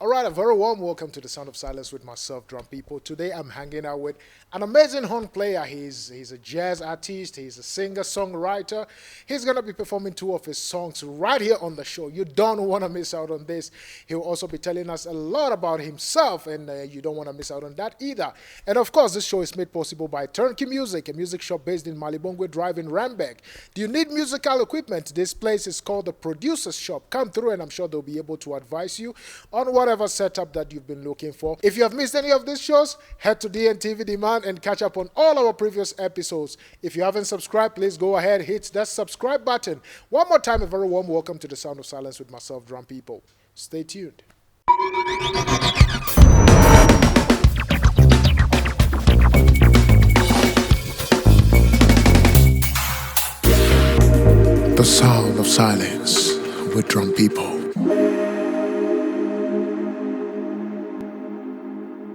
All right, a very warm welcome to the Sound of Silence with myself, DrumPIPO. Today I'm hanging out with an amazing horn player. He's a jazz artist, he's a singer, songwriter. He's going to be performing two of his songs right here on the show. You don't want to miss out on this. He'll also be telling us a lot about himself, and you don't want to miss out on that either. And of course, this show is made possible by Turnkey Music, a music shop based in Malibongwe Drive in Randburg. Do you need musical equipment? This place is called the Producer's Shop. Come through and I'm sure they'll be able to advise you on whatever setup that you've been looking for. If you have missed any of these shows, head to DNTV Demand and catch up on all our previous episodes. If you haven't subscribed, please go ahead, hit that subscribe button. One more time, a very warm welcome to the Sound of Silence with myself, DrumPIPO. Stay tuned. The Sound of Silence with DrumPIPO.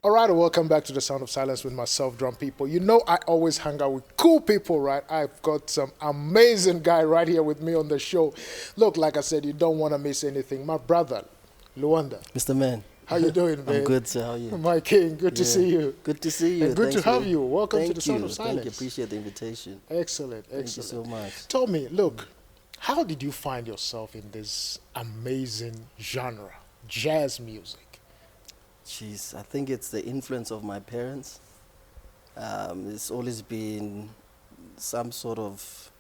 All right, welcome back to the Sound of Silence with myself, DrumPIPO. You know I always hang out with cool people, right? I've got some amazing guy right here with me on the show. Look, like I said, you don't want to miss anything. My brother, Lwanda. Mr. Man. How you doing, man? I'm good, sir. How are you? My king, good to see you. Good to see you. And good to have you. Welcome to Thank the Sound you. of Silence. Thank you. Appreciate the invitation. Excellent, excellent. Thank you so much. Tell me, look, how did you find yourself in this amazing genre, jazz music? Jeez, I think it's the influence of my parents. It's always been some sort of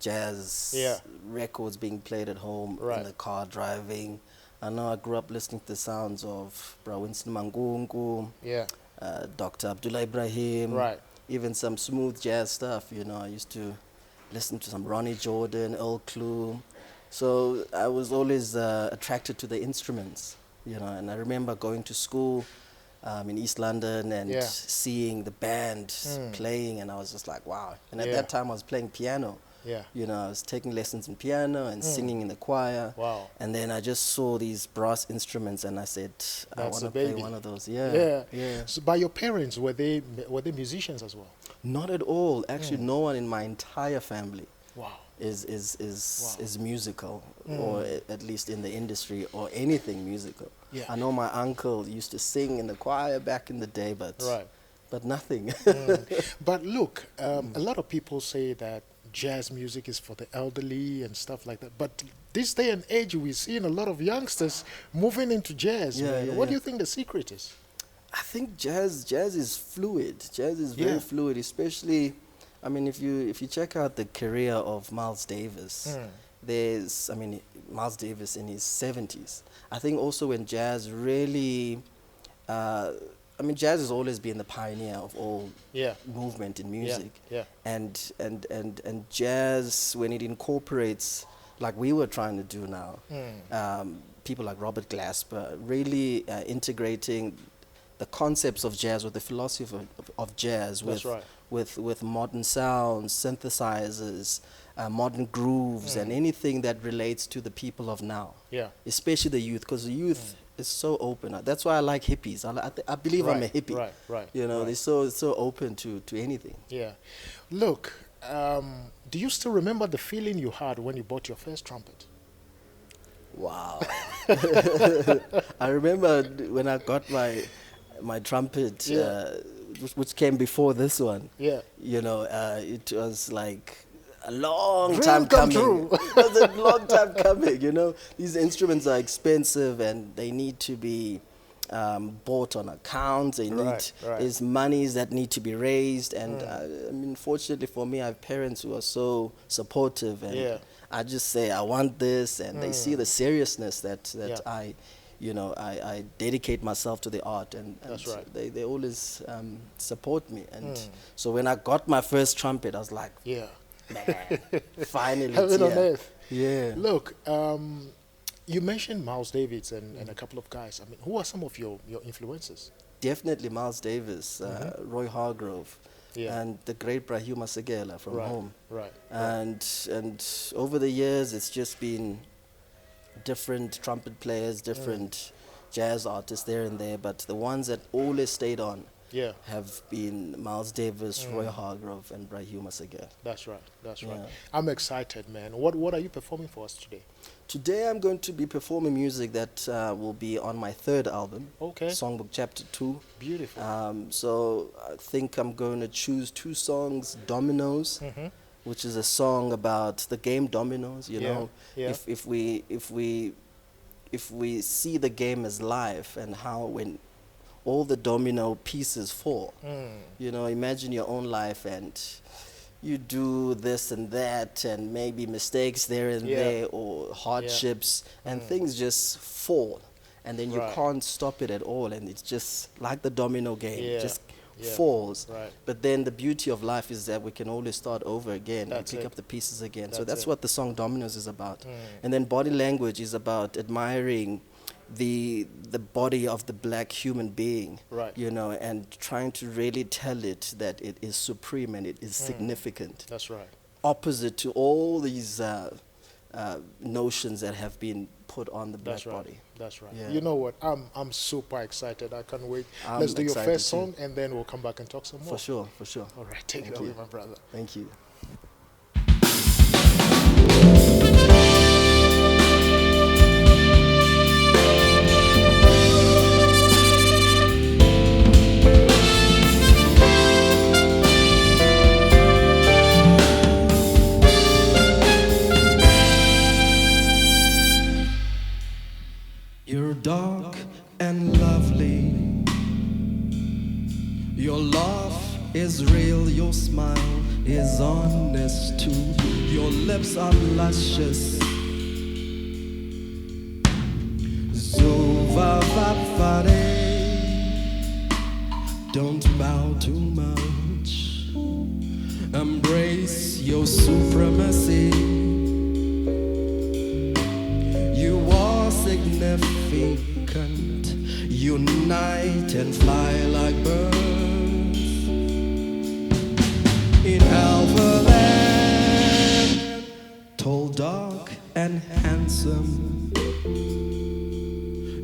jazz records being played at home, in the car driving. I know I grew up listening to the sounds of Winston Mangungu, Dr. Abdullah Ibrahim, even some smooth jazz stuff. You know, I used to listen to some Ronnie Jordan, Earl Klugh. So I was always attracted to the instruments, you know, and I remember going to school in East London and seeing the band playing, and I was just like, wow. And at that time I was playing piano. You know, I was taking lessons in piano and singing in the choir. Wow. And then I just saw these brass instruments and I said, I want to play one of those. So by your parents, were they musicians as well? Not at all. Actually, no one in my entire family is musical, or at least in the industry or anything musical. I know my uncle used to sing in the choir back in the day, but nothing. But look, a lot of people say that jazz music is for the elderly and stuff like that. But this day and age, we're seeing a lot of youngsters moving into jazz. What do you think the secret is? I think jazz is fluid. Jazz is very fluid, especially, I mean, if you check out the career of Miles Davis, Miles Davis in his 70s. I think also when jazz really, jazz has always been the pioneer of all movement in music. And jazz, when it incorporates, like we were trying to do now, people like Robert Glasper, really integrating the concepts of jazz with the philosophy of jazz, with modern sounds, synthesizers, modern grooves, and anything that relates to the people of now. Especially the youth, because the youth is so open. That's why I like hippies. I believe I'm a hippie. You know, they're so open to anything. Look, do you still remember the feeling you had when you bought your first trumpet? Wow. I remember when I got my trumpet, which came before this one. You know, it was like a long time coming. It was a long time coming, you know. These instruments are expensive and they need to be bought on account. They need, there's monies that need to be raised. And I mean, fortunately for me, I have parents who are so supportive. And I just say, I want this. And they see the seriousness that I dedicate myself to the art, and they always support me. And so when I got my first trumpet, I was like, man, finally it's here. Look, you mentioned Miles Davis and a couple of guys. I mean, who are some of your influences? Definitely Miles Davis, Roy Hargrove, and the great Brahima Segela from home. And over the years, it's just been different trumpet players, different jazz artists there and there, but the ones that always stayed on have been Miles Davis, Roy Hargrove, and Brahima Segela. That's right. I'm excited, man. What are you performing for us today? Today I'm going to be performing music that will be on my third album, Okay. Songbook Chapter 2. Beautiful. So I think I'm going to choose 2 songs, Dominoes, which is a song about the game Dominoes, you know. Yeah. If we see the game as life and how when all the domino pieces fall, you know, imagine your own life and you do this and that and maybe mistakes there and there or hardships and things just fall and then you can't stop it at all and it's just like the domino game, just falls. But then the beauty of life is that we can always start over again and pick up the pieces again. So that's what the song Dominoes is about. And then Body Language is about admiring the body of the black human being, you know, and trying to really tell it that it is supreme and it is significant. That's right. Opposite to all these notions that have been put on the black body. That's right. Yeah. You know what? I'm super excited. I can't wait. I'm Let's do your excited first too. song and then we'll come back and talk some more. For sure, for sure. All right, take Thank it you. away, my brother. Thank you. You're dark and lovely. Your laugh is real, your smile is honest too. Your lips are luscious. Zuvavavare. Don't bow too much. Embrace your supremacy. You are significant. Unite and fly like birds. In Alphaland, tall, dark, and handsome.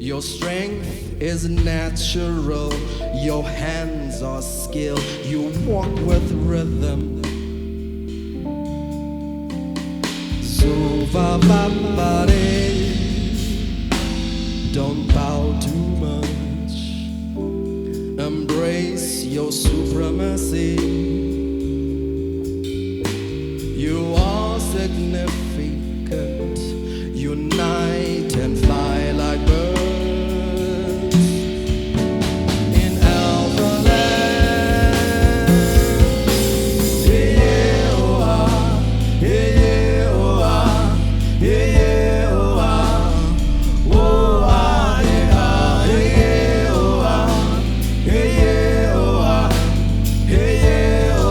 Your strength is natural. Your hands are skilled. You walk with rhythm. Zuvavavare. Don't bow too much. Embrace your supremacy. You are significant. Unite and fly like birds. In Alphaland. Yeah, oh, ah. Yeah, oh, ah. Yeah, oh, ah. Oh, ah, yeah, oh, ah. Yeah, oh, ah. Yeah, oh,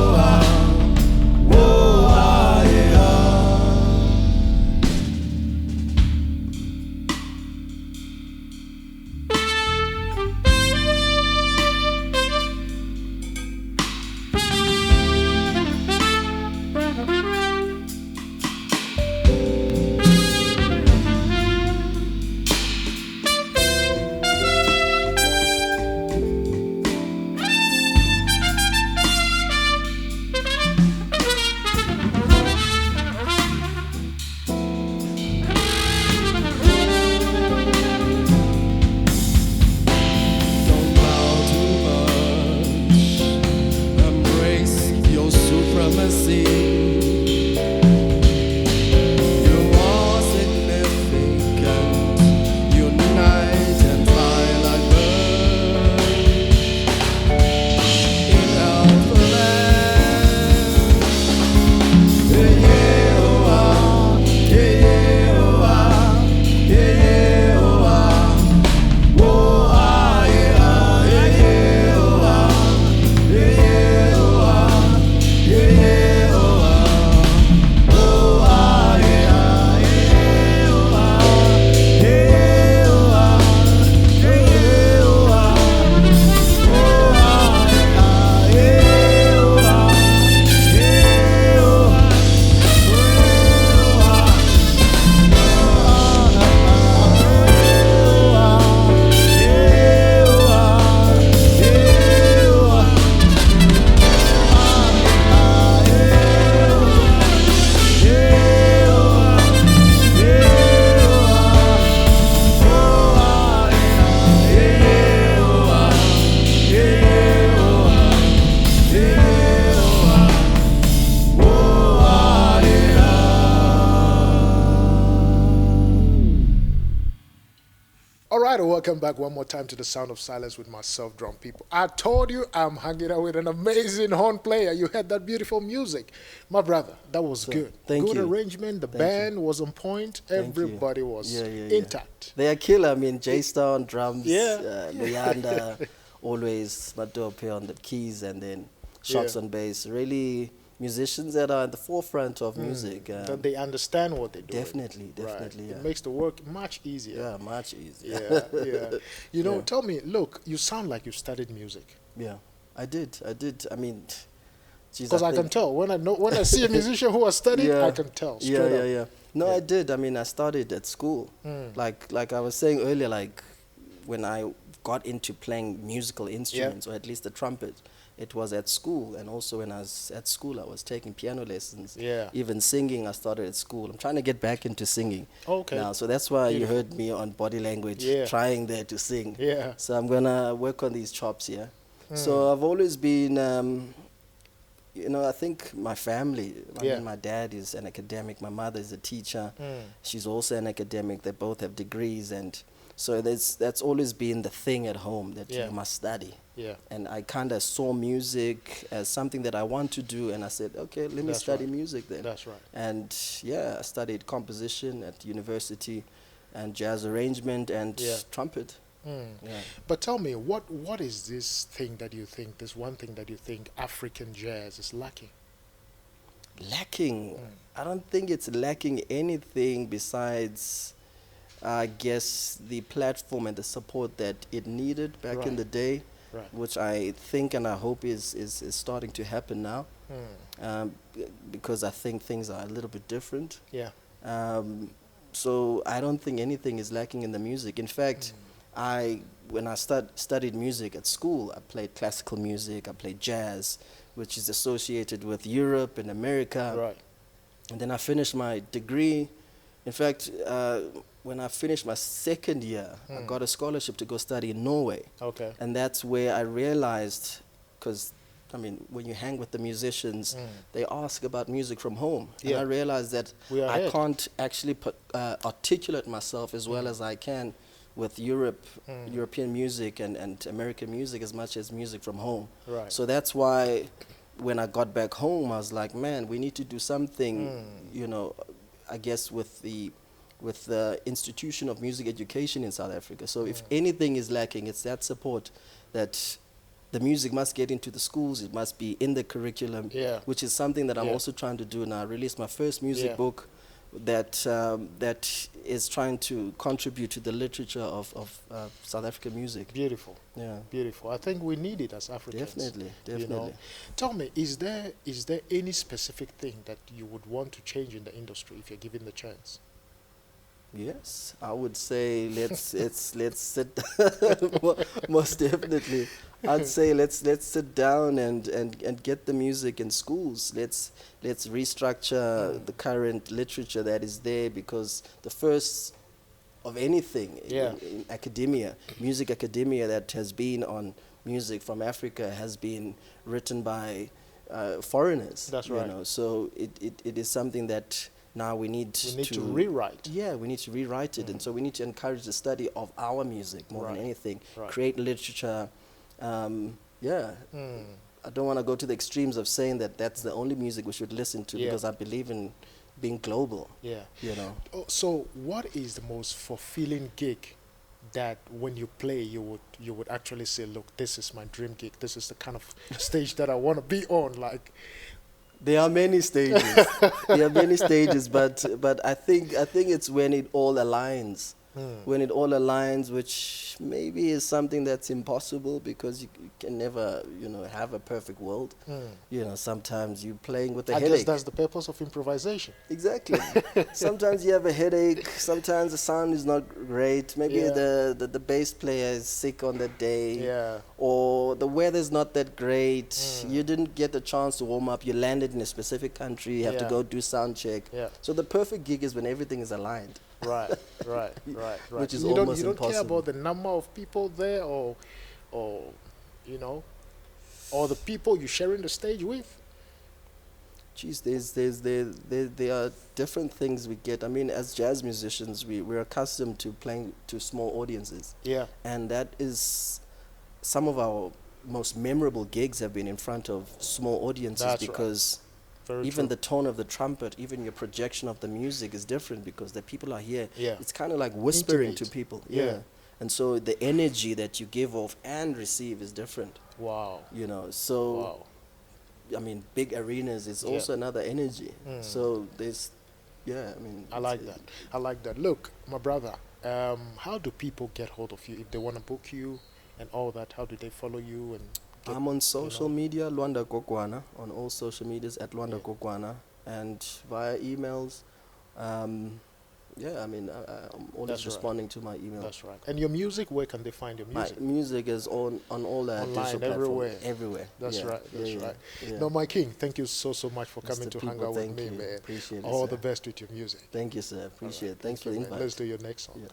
welcome back one more time to the Sound of Silence with myself, Drum People. I told you I'm hanging out with an amazing horn player. You had that beautiful music. My brother, that was good. Thank Good you. arrangement. The band was on point. Everybody was intact. They are killer. I mean, J-Star on drums, Yeah. Lwanda, always Madope on the keys, and then Shocks on bass. Really musicians that are at the forefront of music. That they understand what they do. Definitely. It makes the work much easier. Yeah, much easier. Yeah. You know, tell me, look, you sound like you studied music. Yeah, I did. I mean, because I can tell when I see a musician who has studied, I can tell. Yeah. No, I did. I mean, I started at school. Like I was saying earlier, like when I got into playing musical instruments, or at least the trumpet, it was at school. And also when I was at school, I was taking piano lessons. Yeah. Even singing, I started at school. I'm trying to get back into singing now. So that's why you heard me on body language, trying there to sing. Yeah. So I'm going to work on these chops here. So I've always been... you know, I think my family, I mean, my dad is an academic, my mother is a teacher, she's also an academic, they both have degrees, and so that's always been the thing at home, that you must study. And I kind of saw music as something that I want to do, and I said, okay, let me study music then. That's right. And I studied composition at university, and jazz arrangement, and trumpet. But tell me, what is this thing that you think, this one thing that you think African jazz is lacking? Lacking? I don't think it's lacking anything besides, I guess, the platform and the support that it needed back in the day, which I think and I hope is starting to happen now, because I think things are a little bit different. So I don't think anything is lacking in the music. In fact, when I studied music at school, I played classical music, I played jazz, which is associated with Europe and America. And then I finished my degree. In fact, when I finished my second year, I got a scholarship to go study in Norway. And that's where I realized, because I mean, when you hang with the musicians, they ask about music from home. And I realized that I can't actually articulate myself as well as I can with European music and American music as much as music from home. So that's why when I got back home, I was like, man, we need to do something, you know, I guess with the institution of music education in South Africa. So if anything is lacking, it's that support, that the music must get into the schools, it must be in the curriculum, which is something that I'm also trying to do now. I released my first music book that is trying to contribute to the literature of South African music. Beautiful. Beautiful. I think we need it as Africans. Definitely. You know? Tell me, is there any specific thing that you would want to change in the industry if you're given the chance? Yes, I would say let's sit most definitely. I'd say let's sit down and get the music in schools. Let's restructure the current literature that is there, because the first of anything in academia, music academia that has been on music from Africa has been written by foreigners. That's right. You know, so it is something that now we need to rewrite. Yeah, we need to rewrite it, and so we need to encourage the study of our music more than anything. Create literature. I don't want to go to the extremes of saying that that's the only music we should listen to, because I believe in being global. You know. So, what is the most fulfilling gig that when you play, you would actually say, look, this is my dream gig. This is the kind of stage that I want to be on. Like, there are many stages. There are many stages, but I think it's when it all aligns. When it all aligns, which maybe is something that's impossible, because you can never, you know, have a perfect world. You know, sometimes you're playing with a headache. I guess that's the purpose of improvisation. Exactly. Sometimes you have a headache. Sometimes the sound is not great. Maybe the bass player is sick on that day. Or the weather's not that great. You didn't get the chance to warm up. You landed in a specific country. You have to go do sound check. So the perfect gig is when everything is aligned. Right. Which is you almost don't impossible. care about the number of people there, or you know, or the people you're sharing the stage with. Geez, there are different things we get. I mean, as jazz musicians, we're accustomed to playing to small audiences. Yeah. And that is some of our most memorable gigs have been in front of small audiences. That's because Very even true. the tone of the trumpet, even your projection of the music is different because the people are here. Yeah. It's kind of like whispering Intimate. to people. Yeah. And so the energy that you give off and receive is different, Wow. So Wow. I mean, big arenas is Yeah. also another energy. Mm. So there's, I mean. I like that. I like that. Look, my brother, how do people get hold of you if they want to book you and all that? How do they follow you? And I'm on social know? media, Lwanda Gogwana, on all social medias at Lwanda Gogwana, and via emails. I mean, I'm always That's right. responding to my email. That's right. And your music, where can they find your music? My music is on all the Online, digital everywhere. platforms. Everywhere. That's right. That's yeah, right. yeah. No, my king, thank you so much for coming Mr. to hang People, out with thank me, you. man. Appreciate it, All sir. the best with your music. Thank you, sir. Appreciate it. Thanks for the man. invite. Let's do your next song.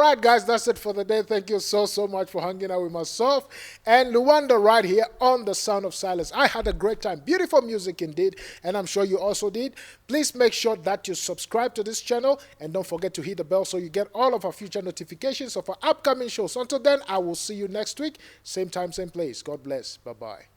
right, guys, that's it for the day. Thank you so much for hanging out with myself and Lwanda right here on The Sound of Silence. I had a great time. Beautiful music indeed, and I'm sure you also did. Please make sure that you subscribe to this channel and don't forget to hit the bell so you get all of our future notifications of our upcoming shows. Until then, I will see you next week. Same time, same place. God bless. Bye-bye.